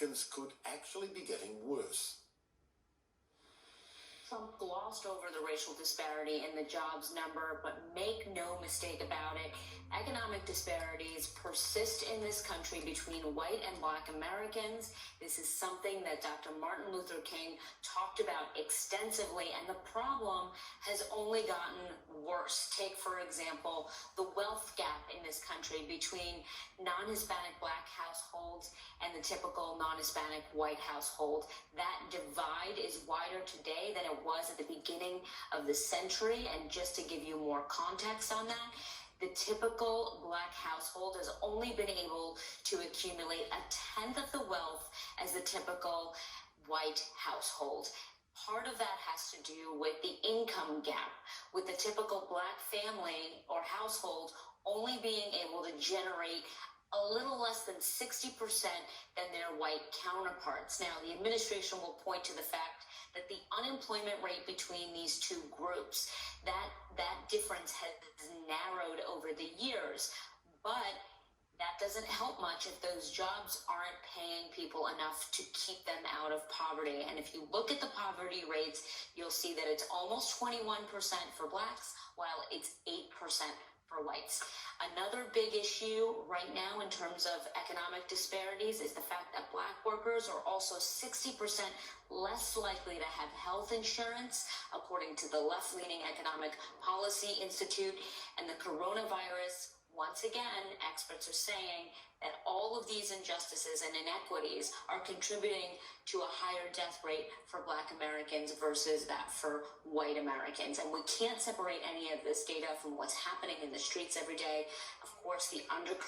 could actually be getting worse. Trump glossed over the racial disparity in the jobs number, but make no mistake about it, economic disparities persist in this country between white and black Americans. This is something that Dr. Martin Luther King talked about extensively, and the problem has only gotten worse. Take, for example, the wealth gap in this country between non-Hispanic black households and the typical non-Hispanic white household. That divide is wider today than it was at the beginning of the century. And just to give you more context on that, the typical black household has only been able to accumulate a tenth of the wealth as the typical white household. Part of that has to do with the income gap, with the typical black family or household only being able to generate a little less than 60% than their white counterparts. Now, the administration will point to the fact that the unemployment rate between these two groups, that difference has narrowed over the years, but that doesn't help much if those jobs aren't paying people enough to keep them out of poverty. And if you look at the poverty rates, you'll see that it's almost 21% for blacks, while it's 8% for whites. Another big issue right now in terms of economic disparities is the fact that black workers are also 60% less likely to have health insurance, according to the left-leaning Economic Policy Institute. And the coronavirus, once again, experts are saying that all of these injustices and inequities are contributing to a higher death rate for black Americans versus that for white Americans. And we can't separate any of this data from what's happening in the streets every day. Of course, the undercurrent